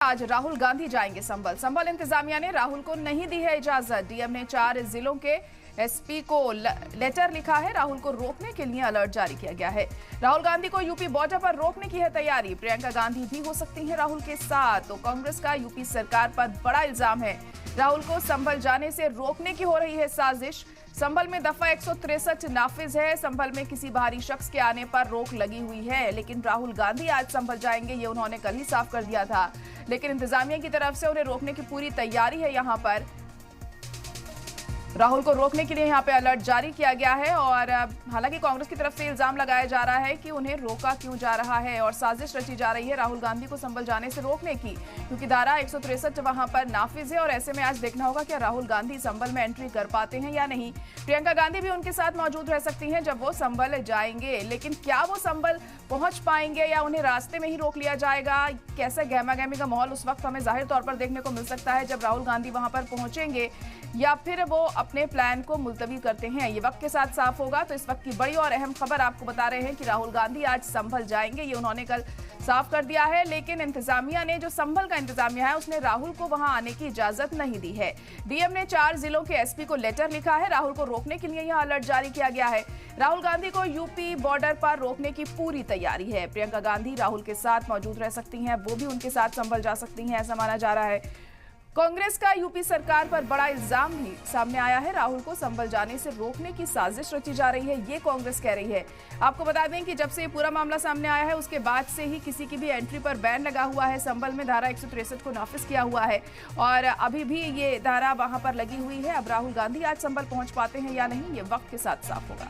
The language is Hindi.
आज राहुल गांधी जाएंगे संभल इंतजामिया ने राहुल को नहीं दी है इजाजत। डीएम ने 4 जिलों के एसपी को लेटर लिखा है। राहुल को रोकने के लिए अलर्ट जारी किया गया है। राहुल गांधी को यूपी बॉर्डर पर रोकने की है तैयारी। प्रियंका गांधी भी हो सकती हैं राहुल के साथ। तो कांग्रेस का यूपी सरकार पर बड़ा इल्जाम है। राहुल को संभल जाने से रोकने की हो रही है साजिश। संभल में दफा 163 नाफिज है। संभल में किसी बाहरी शख्स के आने पर रोक लगी हुई है, लेकिन राहुल गांधी आज संभल जाएंगे ये उन्होंने कल ही साफ कर दिया था। लेकिन इंतजामिया की तरफ से उन्हें रोकने की पूरी तैयारी है। यहां पर राहुल को रोकने के लिए यहां पे अलर्ट जारी किया गया है। और हालांकि कांग्रेस की तरफ से इल्जाम लगाया जा रहा है कि उन्हें रोका क्यों जा रहा है और साजिश रची जा रही है राहुल गांधी को संभल जाने से रोकने की, क्योंकि धारा 163 वहां पर नाफिज है। और ऐसे में आज देखना होगा कि राहुल गांधी संभल में एंट्री कर पाते हैं या नहीं। प्रियंका गांधी भी उनके साथ मौजूद रह सकती हैं जब वो संभल जाएंगे, लेकिन क्या वो संभल पहुंच पाएंगे या उन्हें रास्ते में ही रोक लिया जाएगा? कैसे गहमा-गहमी का माहौल उस वक्त हमें जाहिर तौर पर देखने को मिल सकता है जब राहुल गांधी वहां पर पहुंचेंगे, या फिर वो अपने प्लान को मुलतवी करते हैं, ये वक्त के साथ साफ होगा। तो इस वक्त की बड़ी और अहम खबर आपको बता रहे हैं कि राहुल गांधी आज संभल जाएंगे, ये उन्होंने कल साफ कर दिया है। लेकिन इंतजामिया ने, जो संभल का इंतजामिया है, उसने राहुल को वहां आने की इजाजत नहीं दी है। डीएम ने 4 जिलों के एसपी को लेटर लिखा है। राहुल को रोकने के लिए यहां अलर्ट जारी किया गया है। राहुल गांधी को यूपी बॉर्डर पर रोकने की पूरी तैयारी है। प्रियंका गांधी राहुल के साथ मौजूद रह सकती हैं, वो भी उनके साथ संभल जा सकती हैं, ऐसा माना जा रहा है। कांग्रेस का यूपी सरकार पर बड़ा इल्जाम भी सामने आया है। राहुल को संभल जाने से रोकने की साजिश रची जा रही है, ये कांग्रेस कह रही है। आपको बता दें कि जब से ये पूरा मामला सामने आया है उसके बाद से ही किसी की भी एंट्री पर बैन लगा हुआ है। संभल में धारा 163 को नाफिज किया हुआ है और अभी भी ये धारा वहां पर लगी हुई है। अब राहुल गांधी आज संभल पहुंच पाते हैं या नहीं, ये वक्त के साथ साफ होगा।